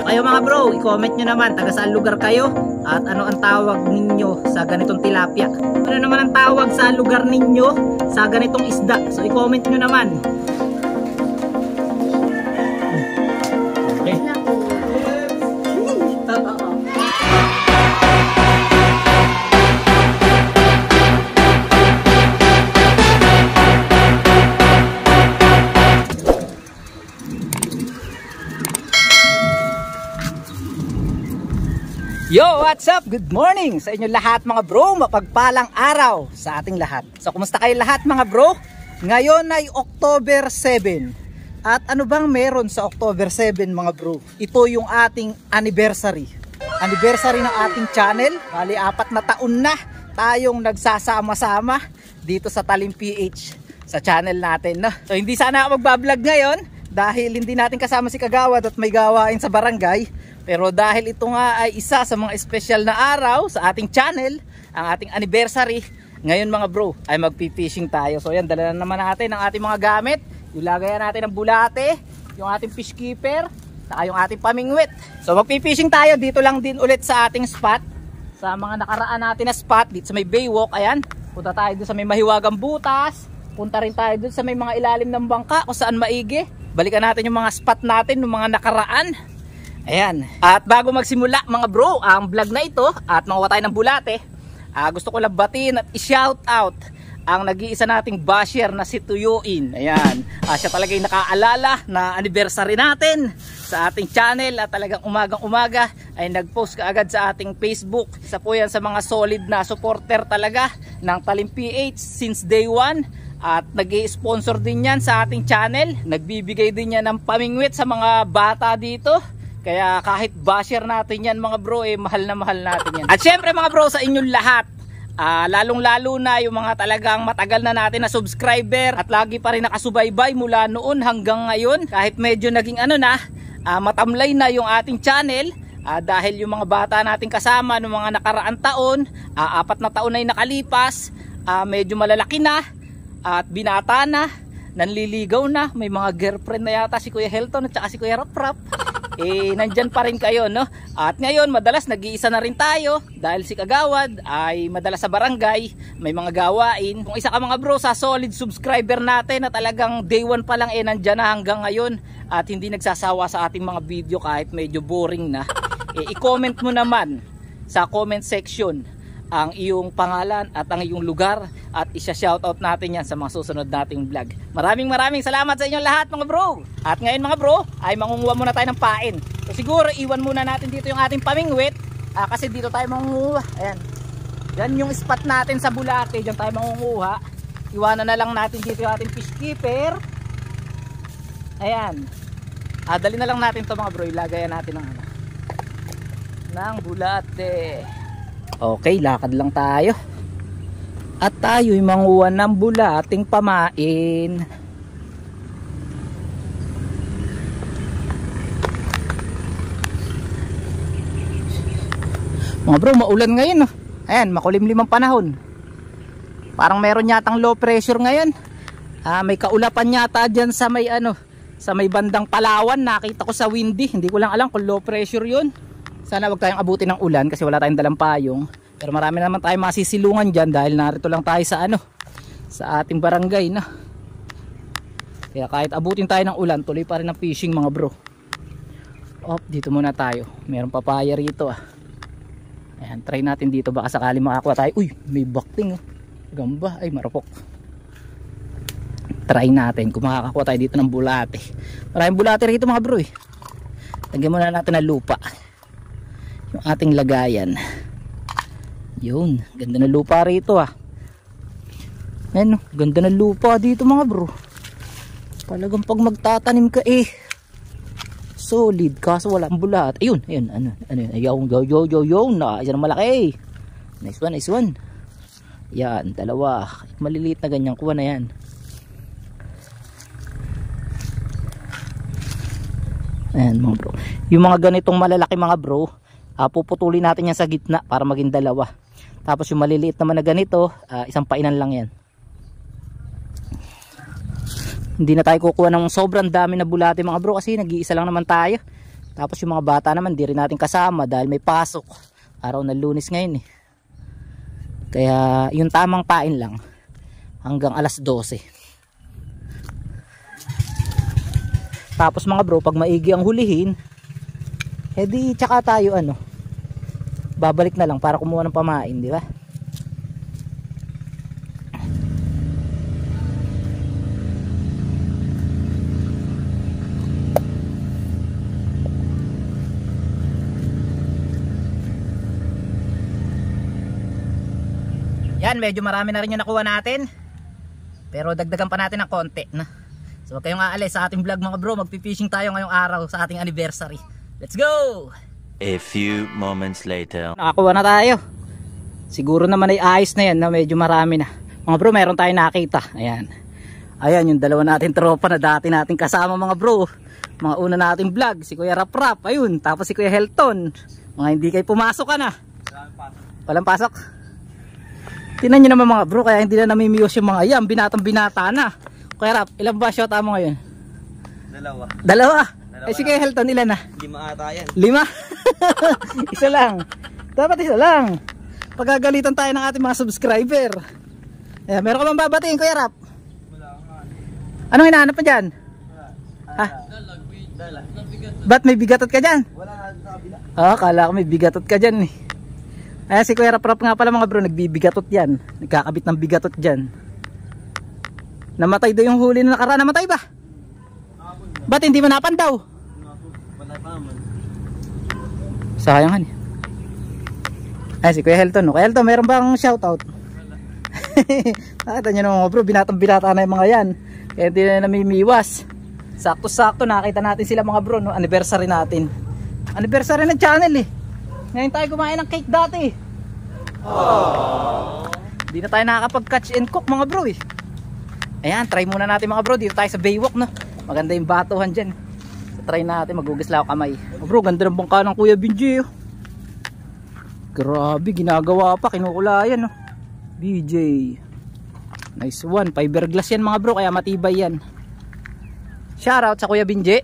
kayo mga bro, i-comment nyo naman taga saan lugar kayo at ano ang tawag ninyo sa ganitong tilapia. Ano naman ang tawag sa lugar ninyo sa ganitong isda. So i-comment nyo naman. Okay. Yo, what's up? Good morning sa inyo lahat mga bro. Mapagpalang araw sa ating lahat. So, kumusta kayo lahat mga bro? Ngayon ay October 7. At ano bang meron sa October 7 mga bro? Ito yung ating anniversary. Anniversary ng ating channel. Bali, 4 na taon na tayong nagsasama-sama dito sa Talim PH sa channel natin. No? So, hindi sana ako magbablog ngayon dahil hindi natin kasama si Kagawad at may gawain sa barangay. Pero dahil ito nga ay isa sa mga special na araw sa ating channel, ang ating anniversary, ngayon mga bro ay magpi-fishing tayo. So yan, dala na naman natin ang ating mga gamit. Yung lagayan natin ng bulate, yung ating fish keeper, saka yung ating pamingwit. So magpi-fishing tayo dito lang din ulit sa ating spot. Sa mga nakaraan natin na spot dito sa may Baywalk, ayan. Punta tayo dun sa may mahiwagang butas. Punta rin tayo dun sa may mga ilalim ng bangka kung saan maigi. Balikan natin yung mga spot natin, yung mga nakaraan. Ayan. At bago magsimula mga bro ang vlog na ito at makuha tayo ng bulate, gusto ko lang batiin at i-shout out ang nag-iisa nating basher na si Tuyuin. Ayan. Siya talaga yung nakaalala na anniversary natin sa ating channel at talagang umagang umaga ay nag-post kaagad sa ating Facebook. Isa po yan sa mga solid na supporter talaga ng Talim PH since day 1. At nag-i-sponsor din yan sa ating channel. Nagbibigay din yan ng pamingwit sa mga bata dito. Kaya kahit basher natin yan mga bro, mahal na mahal natin yan. At syempre mga bro, sa inyong lahat, lalong lalo na yung mga talagang matagal na natin na subscriber at lagi pa rin nakasubaybay mula noon hanggang ngayon. Kahit medyo naging matamlay na yung ating channel, dahil yung mga bata natin kasama noong mga nakaraan taon, 4 na taon na yung nakalipas, medyo malalaki na at binata na, nanliligaw na, may mga girlfriend na yata si Kuya Helton at saka si Kuya Raprap. Nandyan pa rin kayo, no? At ngayon madalas nag-iisa na rin tayo dahil si Kagawad ay madalas sa barangay, may mga gawain. Kung isa ka mga bro sa solid subscriber natin na talagang day 1 pa lang nandyan na hanggang ngayon at hindi nagsasawa sa ating mga video kahit medyo boring na, i-comment mo naman sa comment section ang iyong pangalan at ang iyong lugar at isa-shoutout natin yan sa mga susunod nating vlog. Maraming salamat sa inyo lahat mga bro. At ngayon mga bro ay mangunguha muna tayo ng pain. So siguro iwan muna natin dito yung ating pamingwit, kasi dito tayo mangunguha. Ayan. Yan yung spot natin sa Bulate, diyan tayo mangunguha. Iwanan na lang natin dito yung ating fish keeper. Ayan. Dali na lang natin to mga bro, ilagayan natin ng bulate. Okay, lakad lang tayo. At tayo'y manguha ng bulating pamain. Mga bro, maulan ngayon. Ayan, makulimlim ang panahon. Parang meron yatang low pressure ngayon. May kaulapan yata dyan sa may sa may bandang Palawan. Nakita ko sa windy. Hindi ko lang alam kung low pressure yun. Sana wag tayong abutin ng ulan kasi wala tayong dalang payong. Pero marami naman tayong masisilungan dyan dahil narito lang tayo sa sa ating barangay, no? Kaya kahit abutin tayo ng ulan, tuloy pa rin ang fishing mga bro. Dito muna tayo. Meron papaya rito Ayan, try natin dito baka sakali makakuha tayo. Uy, may bakting gamba, ay marupok. Try natin kung makakakuha tayo dito ng bulate. Maraming bulate rito mga bro Lagyan muna natin ng lupa yung ating lagayan. Yun, ganda na lupa rito Ayan, ganda na lupa dito mga bro. Talagang pag magtatanim ka solid, kaso wala ang bulat. Ayun, ayun, yan ang malaki. Nice one. Yan, dalawa. Maliliit na ganyan, kuha na yan. Ayan mga bro. Yung mga ganitong malalaki mga bro, puputulin natin yan sa gitna para maging dalawa. Tapos yung maliliit naman na ganito, isang painan lang yan. Hindi na tayo kukuha ng sobrang dami na bulate mga bro kasi nag-iisa lang naman tayo. Tapos yung mga bata naman di rin natin kasama dahil may pasok. Araw ng Lunes ngayon eh. Kaya yung tamang pain lang hanggang alas 12. Tapos mga bro, pag maigi ang hulihin, edi tsaka tayo babalik na lang para kumuha ng pamain, di ba? Yan, medyo marami na rin yung nakuha natin. Pero dagdagan pa natin ng konti na. So huwag kayong aalis sa ating vlog mga bro. Magpipishing tayo ngayong araw sa ating anniversary. Let's go! A few moments later. Nakakuha na tayo. Siguro naman ay ayos na yan na medyo marami na. Mga bro, meron tayong nakita. Ayan. Ayan yung dalawa natin tropa na dati natin kasama mga bro. Mga una nating vlog. Si Kuya Rap Rap. Ayun. Tapos si Kuya Helton. Mga hindi kayo pumasok ka na. Walang pasok. Tingnan nyo naman mga bro, kaya hindi na namimiwas yung mga yan. Binatang binata na. Kuya Rap, ilan ba shot mo ngayon? Dalawa? Eh sige Helton, ilan na? 5 ata yan. 5? Isa lang. Dapat isa lang. Pagagalitan tayo ng ating mga subscriber. Ayan, meron ka bang babatiin Kuya Rap? Wala nga. Anong hinahanap mo dyan? Ha? Dala. Ba't may bigatot ka dyan? Wala nga sa kabila. Kala ko may bigatot ka dyan eh. Ayan si Kuya Rap Rap nga pala mga bro, nagbibigatot yan. Nagkakabit ng bigatot dyan. Namatay daw yung huli na nakaraan. Namatay ba? Ba't hindi manapan daw? Wala pa naman. Sayangan eh. Ayan si Kuya Helton. Kuya Helton, meron bang shoutout? Nakita nyo naman mga bro, binatang binata na yung mga yan. Kaya hindi na namimiwas. Sakto-sakto nakita natin sila mga bro, no? Anniversary natin. Anniversary ng channel eh. Ngayon tayo kumain ng cake dati. Hindi na tayo nakakapag-catch and cook mga bro eh. Ayan, try muna natin mga bro. Dito tayo sa Baywalk no. Maganda yung batuhan dyan. So try natin, magugas lang ako kamay. Bro, ganda ng bangka ng Kuya Benji oh. Grabe, ginagawa pa, kinukulayan no. BJ. Nice one, fiberglass yan mga bro, kaya matibay yan. Shoutout sa Kuya Benji.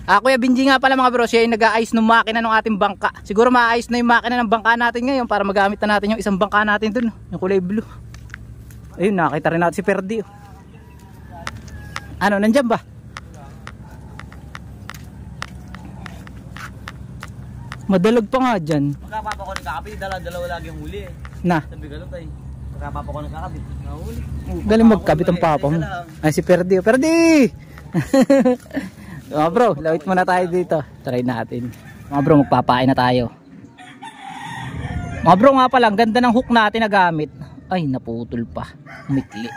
Kuya Benji nga pala mga bro, siya yung nag-aayos ng makina ng ating bangka. Siguro maayos na yung makina ng bangka natin ngayon para magamit na natin yung isang bangka natin dun, yung kulay blue. Ayun, nakita rin natin si Perdi. Ano, nandyan ba? Madalag pa nga dyan. Pagkapapa ko nagkakabit, dalawa lagi ang huli eh. Na? Sabi ka tayo. Pagkapapa ko nagkakabit, nahuli. Galing magkabit ang papa mo. Ay si Perdi. Perdi! Mga bro, lawit muna tayo dito. Try natin. Mga bro, magpapain na tayo. Mga bro nga pala, ang ganda ng hook natin na gamit. Ay, naputol pa. Umikli.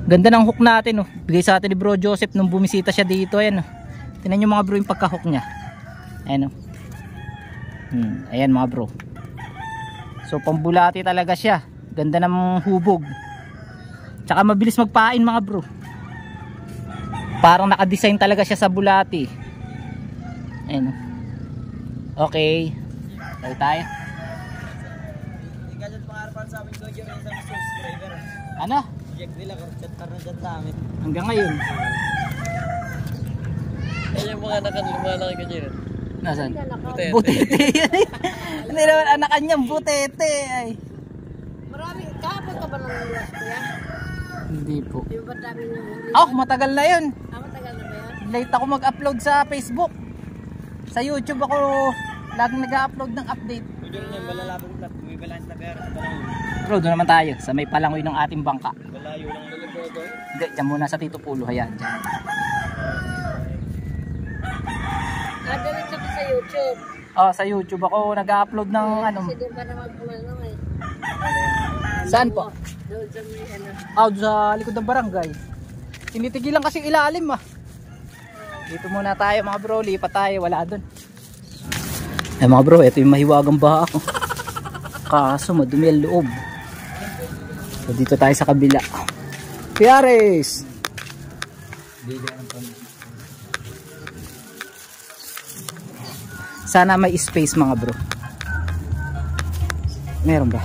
Ganda ng hook natin. Oh. Bigay sa atin ni Bro Joseph nung bumisita siya dito. Ayan, oh. Tingnan nyo mga bro yung pagka-hook niya. Ayan. Oh. Ayan mga bro. So pambulati talaga siya. Ganda ng hubog. Tsaka mabilis magpain mga bro. Parang naka-design talaga siya sa bulati. Ayan. Okay. Tayo tayo. Hindi ka dyan pangarapan sa amin ko dyan sa subscriber. Ano? Project nila, chat na rin dyan dami. Hanggang ngayon. Ay yung mga nakalumala ka dyan. Nasaan? Butete. Butete. Hindi naman anakan niyang butete. Ay. Marami, kahapon ka ba nang ulas ko yan? Hindi po. Di ba dami nang ulas? Oh, matagal na yun. Matagal na ba yan? Late ako mag-upload sa Facebook. Sa YouTube ako laging nag-upload ng update. Pwede rin yan, balalabong na. May balance na pera sa balangoy. Bro, doon naman tayo sa may palangoy ng ating bangka. Balayo lang nalang po ito. Hindi, dyan muna sa Tito Pulo. Ayan, dyan. Diretso ko sa YouTube. Oh, sa YouTube ako nag-upload ng ano. Kasi doon pa naman kumalong eh. Saan po? Doon sa may ano. Out sa likod ng barangay. Tinitigilan kasi ilalim ah. Dito muna tayo mga bro, lipat tayo, wala doon. Eh mga bro, ito yung mahiwagang baha ko. Kaso madumi ang loob. So dito tayo sa kabila. Piares! Sana may space mga bro. Meron ba?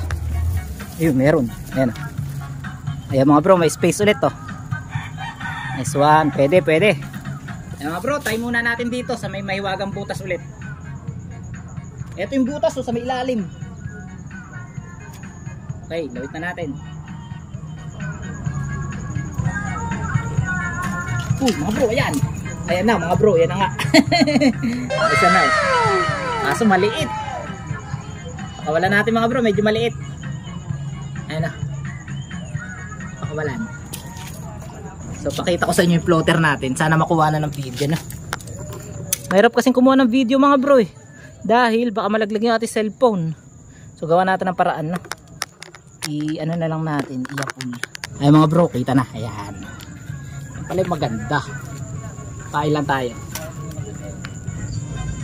Ayun, meron. Ayan. Ayan mga bro, may space ulit to. Nice one. Pwede, pwede. Ayan mga bro, try muna natin dito sa may mahiwagang butas ulit. Ito yung butas sa may ilalim. Okay, lawit na natin. Mga bro, ayan. Ayan na mga bro, ayan na nga. Isa na eh. Kaso maliit. Pakawalan natin mga bro, medyo maliit. Ayan na. Pakawalan. So pakita ko sa inyo yung floater natin. Sana makuha na ng video na. Mahirap kasing kumuha ng video mga bro eh. Dahil baka malaglag yung ating cellphone. So gawa natin ng paraan na. Ano na lang natin, i-upload. Ay mga bro, kita na. Ayan. Yan pala yung maganda. Kain lang tayo.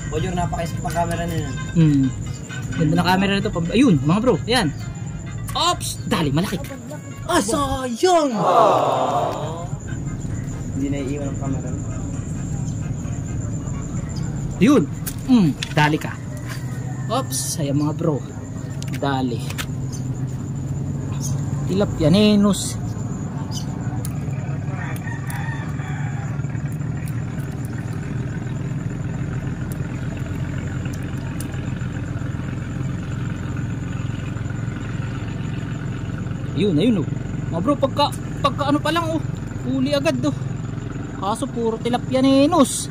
Boyor, napaka-isip ang camera nila. Ganda na camera nito. Ayun mga bro, ayan. Oops! Dali, malaki. Sayang! Hindi na iiwan ang camera. Yun! Dali ka. Oops! Sayang mga bro. Dali. Tilapia Nenus. Ayun oh. Mga bro, pagka ano pa lang oh. Huli agad oh. Kaso puro tilapia Nenus.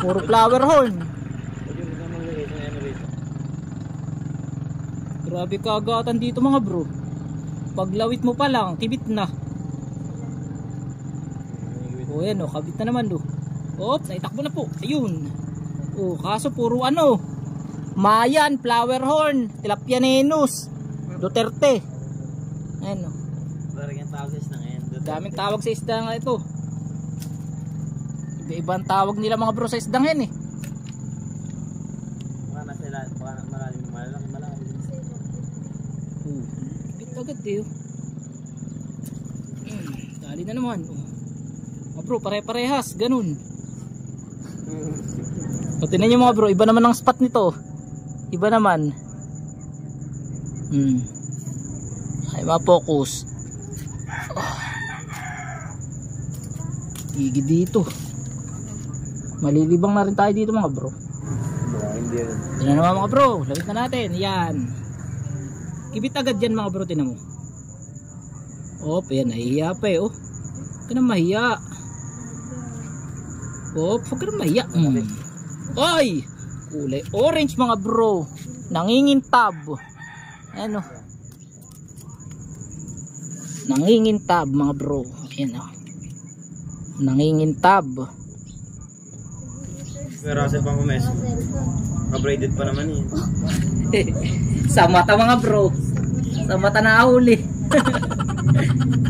Puro flower horn. Grabe kagatan dito mga bro. Paglawit mo pa lang, kibit na. O yan o, kabit na naman do. Oops, naitakbo na po. Ayun. O, kaso puro ano. Mayan, flower horn, tilapia Nenus, Duterte. Ayan o. Parang tawag sa isda ngayon. Daming tawag sa isda nga ito. Iba-ibang tawag nila mga bro sa isda ngayon eh. Baka malalim malaki. Agad eh oh. Dali na naman oh. Mga bro, pare-parehas, ganun. Tingnan nyo mga bro, iba naman ang spot nito. Iba naman. Ay ma-focus. Higi dito. Malilibang na rin tayo dito mga bro. Tingnan naman mga bro, lawit na natin. Yan. Kibit agad yan mga bro, tinan mo. Yan, nahihiya pa eh oh. Huwag ka na mahiya. Huwag ka na mahiya. Ay! Kulay orange mga bro. Nangingintab. Ayan oh. Nangingintab mga bro. Ayan oh. Nangingintab. Pero kasi pang kumes. Abraded pa naman eh. Sa mata mga bro. Sa mata nahuli.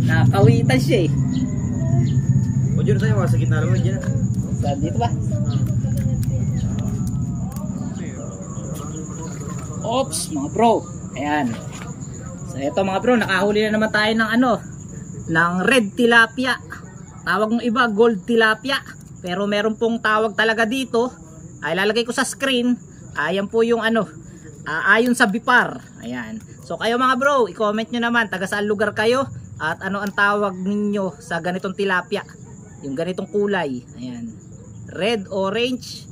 Nakawitan siya eh. Boyor tayo, sa gitna naman dyan. Saan dito ba? Oops mga bro. Ayan. So eto mga bro, nakahuli na naman tayo ng ano, ng red tilapia. Tawag ng iba gold tilapia. Pero meron pong tawag talaga dito. Ay lalagay ko sa screen. Ayan po yung ano, ayon sa BIPAR. Ayan. So kayo mga bro, i-comment nyo naman taga saan lugar kayo at ano ang tawag ninyo sa ganitong tilapia. Yung ganitong kulay. Ayan. Red, orange,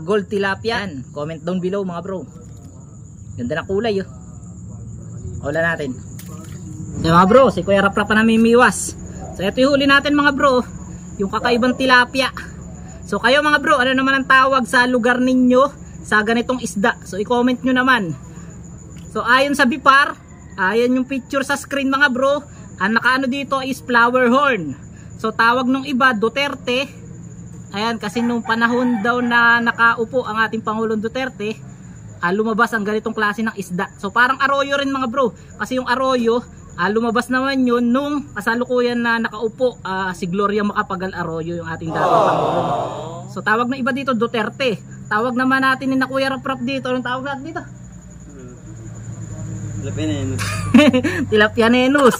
gold tilapia. Ayan. Comment down below mga bro. Ganda na kulay oh. Wala natin. So mga bro, si Kuya Raprap pa namimiwas. So ito yung huli natin mga bro, yung kakaibang tilapia. So kayo mga bro, ano naman ang tawag sa lugar ninyo sa ganitong isda? So i-comment nyo naman. So ayon sa BIPAR, ayan yung picture sa screen mga bro, ang nakaano dito is flower horn. So tawag nung iba Duterte. Ayan, kasi nung panahon daw na nakaupo ang ating Pangulong Duterte, lumabas ang ganitong klase ng isda. So parang arroyo rin mga bro, kasi yung arroyo lumabas naman yun nung kasalukuyan na nakaupo si Gloria Macapagal Arroyo, yung ating dating Pangulong. So tawag ng iba dito Duterte. Tawag naman natin ni na Kuya Raprap dito. Anong tawag natin dito? Tilapia Nenus. Tilapia Nenus.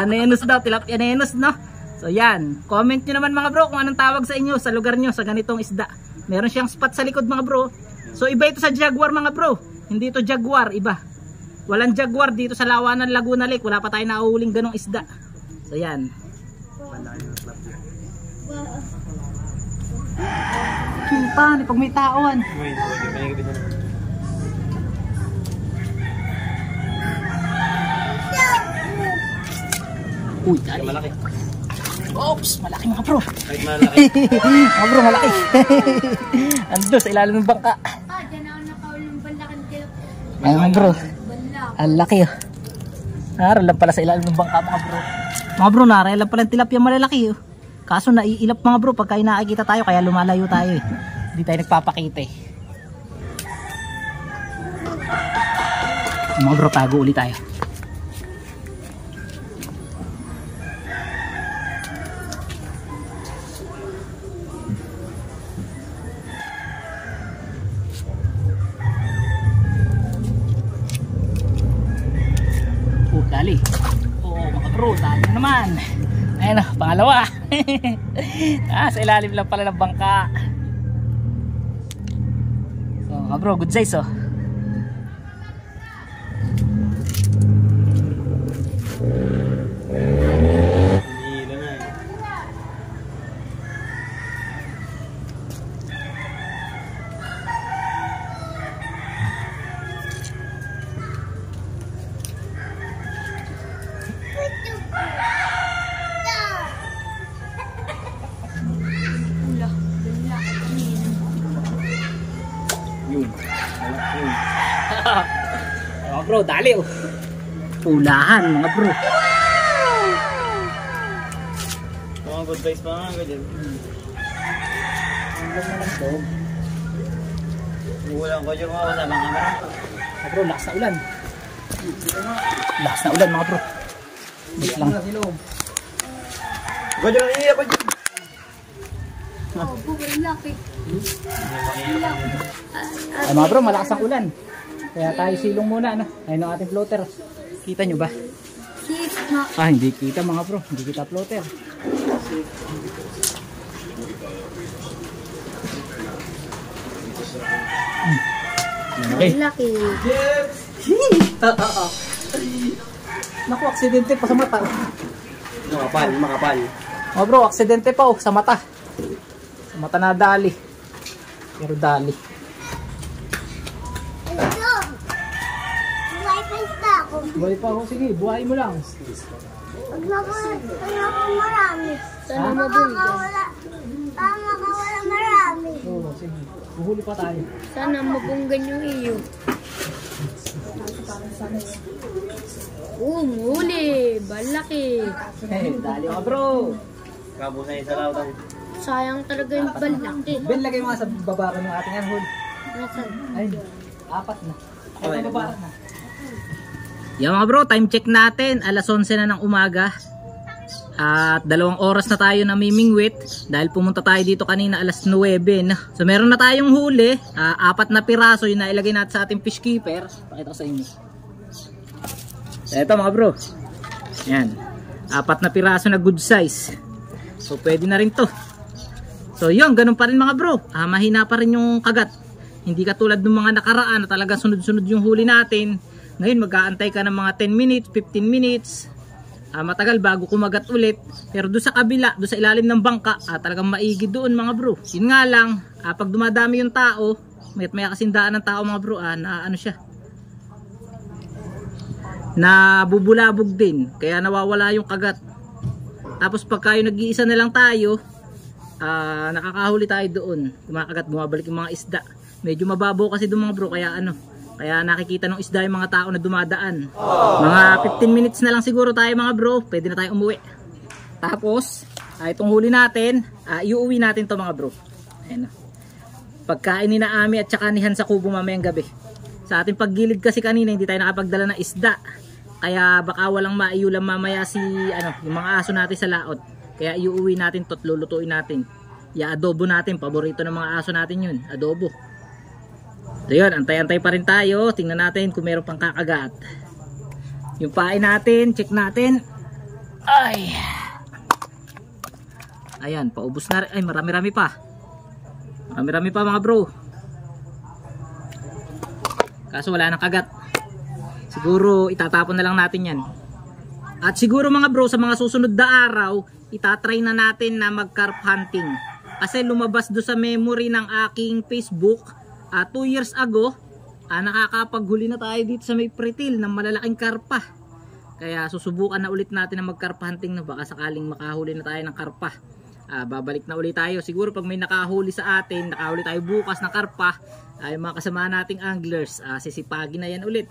Nenus daw, tilapia Nenus no. So yan, comment nyo naman mga bro kung anong tawag sa inyo sa lugar nyo sa ganitong isda. Meron siyang spot sa likod mga bro. So iba ito sa jaguar mga bro. Hindi ito jaguar, iba. Walang jaguar dito sa Lawanan, Laguna Lake. Wala pa tayo nahuhuling ganong isda. So yan. Kita ni pag may taon. Uy, dali. Malaki. Oops, malaki mga bro. Kahit malaki. Mga bro, malaki. Ando sa ilalim ng bangka. Ah, dyan ako nakaulang balakan tilap. Ay mga bro, Balak. ang laki oh. Naral lang pala sa ilalim ng bangka mga bro. Mga bro, naral lang pala ng tilapia malalaki oh. Kaso naiilap mga bro pagka nakikita tayo kaya lumalayo tayo eh. Hindi tayo nagpapakita eh. Mga bro, tago ulit tayo. Dali. Oo mga bro, dali na naman. Ayun o, pangalawa. Sa ilalim lang pala ng bangka. So mga bro, good size oh. Hila na eh. Ula. Balak. Yun. Malaki yun. Mga bro, dali oh. Pulahan mga bro. Mga good guys pa nga ganyan. Ulan ko dyan mga kasama kamera. Mga bro, lakas na ulan. Lakas na ulan mga bro. Wait lang. Ko dyan iya ko dyan. Oh, balak eh. Balak. Ay mga bro, malakas ang ulan. Kaya tayo silong muna ano. Ayun ang ating floater. Kita nyo ba? Sis, ma. Ah, hindi kita mga bro. Hindi kita floater. Okay. Balak eh. Naku, aksidente pa sa mata. Makapal, makapal. Mga bro, aksidente pa oh, sa mata. Sa mata na dali. Pero dali. Ito. Buhay pa isa ako. Buhay pa ako, sige, buhay mo lang. Pag marami. Sana mabunggan. Makawala marami. Oo, sige. Buhuli pa tayo. Sana mabunggan yung iyo. Muli. Balak eh. Dali mga bro. Kabos na isa lautan. Sayang talaga yung balak eh. Ben, lagay mo nga sa baba ko ng ating anhol. Nasaan? Ay, apat na. Okay. Ay, baba na. Yan mga bro, time check natin. Alas 11 na ng umaga. At 2 oras na tayo namimingwit. Dahil pumunta tayo dito kanina alas 9 na. So meron na tayong huli. 4 na piraso yung nailagay natin sa ating fish keeper. Pakita ko sa inyo. So ito mga bro. Yan. 4 na piraso na good size. So pwede na rin to. So yun, ganun pa rin mga bro. Mahina pa rin yung kagat. Hindi katulad ng mga nakaraan na talaga sunod-sunod yung huli natin. Ngayon mag-aantay ka ng mga 10 minutes, 15 minutes. Matagal bago kumagat ulit. Pero doon sa kabila, doon sa ilalim ng bangka, talagang maigi doon mga bro. Yun nga lang, pag dumadami yung tao, may kasindaan ng tao mga bro, na ano siya, na bubulabog din. Kaya nawawala yung kagat. Tapos pagka yung nag-iisa na lang tayo, nakakahuli tayo doon. Kumakagat, bumabalik yung mga isda. Medyo mababaw kasi doon mga bro, kaya kaya nakikita ng isda yung mga tao na dumadaan. Mga 15 minutes na lang siguro tayo mga bro, pwede na tayo umuwi. Tapos, itong huli natin, iuwi natin to mga bro. Ayan. Pagkain ni Naami at saka ni Han sa kubo mamayang gabi. Sa ating paggilid kasi kanina, hindi tayo nakapagdala ng isda. Kaya baka walang maiulam mamaya yung mga aso natin sa laot. Kaya iuwi natin to at lulutuin natin. I-adobo natin, paborito ng mga aso natin yun, adobo. So yun, antay-antay pa rin tayo. Tingnan natin kung meron pang kakagat. Yung pain natin, check natin. Ay. Ayan, paubos na rin. Ay, marami-rami pa. Marami-rami pa mga bro. Kaso wala nang kagat. Siguro itatapon na lang natin yan. At siguro mga bro, sa mga susunod na araw, itatry na natin na mag-carp hunting. Kasi lumabas do sa memory ng aking Facebook 2 years ago, nakakapaghuli na tayo dito sa may Pretil ng malalaking karpa. Kaya susubukan na ulit natin na magkarpa hunting na, baka sakaling makahuli na tayo ng karpa. Babalik na ulit tayo siguro pag may nakahuli sa atin, nakahuli tayo bukas ng karpa, ay mga kasama nating anglers, sisipagin na yan ulit,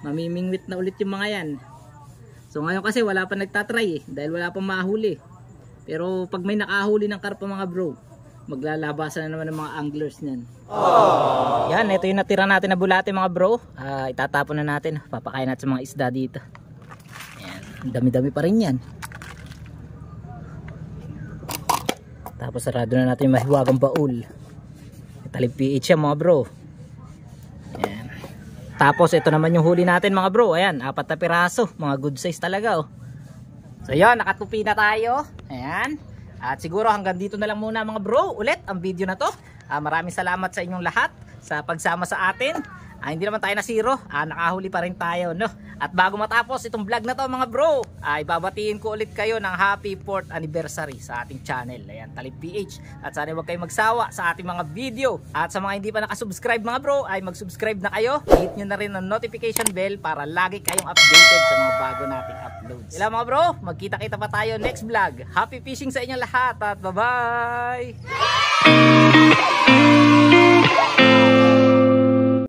mamimingwit na ulit yung mga yan. So ngayon kasi wala pa nagtatry dahil wala pang mahuli. Pero pag may nakahuli ng karpa mga bro, maglalabasan na naman ng mga anglers niyan. Yan, ito yung natira natin na bulate mga bro. Itatapon na natin, papakain natin sa mga isda dito. Yan, dami-dami pa rin yan. Tapos sarado na natin yung mahiwagang baul. Talig PH yan mga bro. Yan. Tapos ito naman yung huli natin mga bro. Ayan, 4 na piraso, mga good size talaga oh. So yan, nakatupi na tayo. Ayan. At siguro hanggang dito na lang muna mga bro ulit ang video na to. Maraming salamat sa inyong lahat sa pagsama sa atin. Hindi naman tayo na zero, nakahuli pa rin tayo, no? At bago matapos itong vlog na to mga bro, ibabatiin ko ulit kayo ng happy 4th anniversary sa ating channel. Ayan, Talib PH. At sana huwag kayong magsawa sa ating mga video. At sa mga hindi pa nakasubscribe mga bro, ay mag-subscribe na kayo. Hit nyo na rin ang notification bell para lagi kayong updated sa mga bago nating uploads. Sila mga bro, magkita-kita pa tayo next vlog. Happy fishing sa inyong lahat at bye-bye!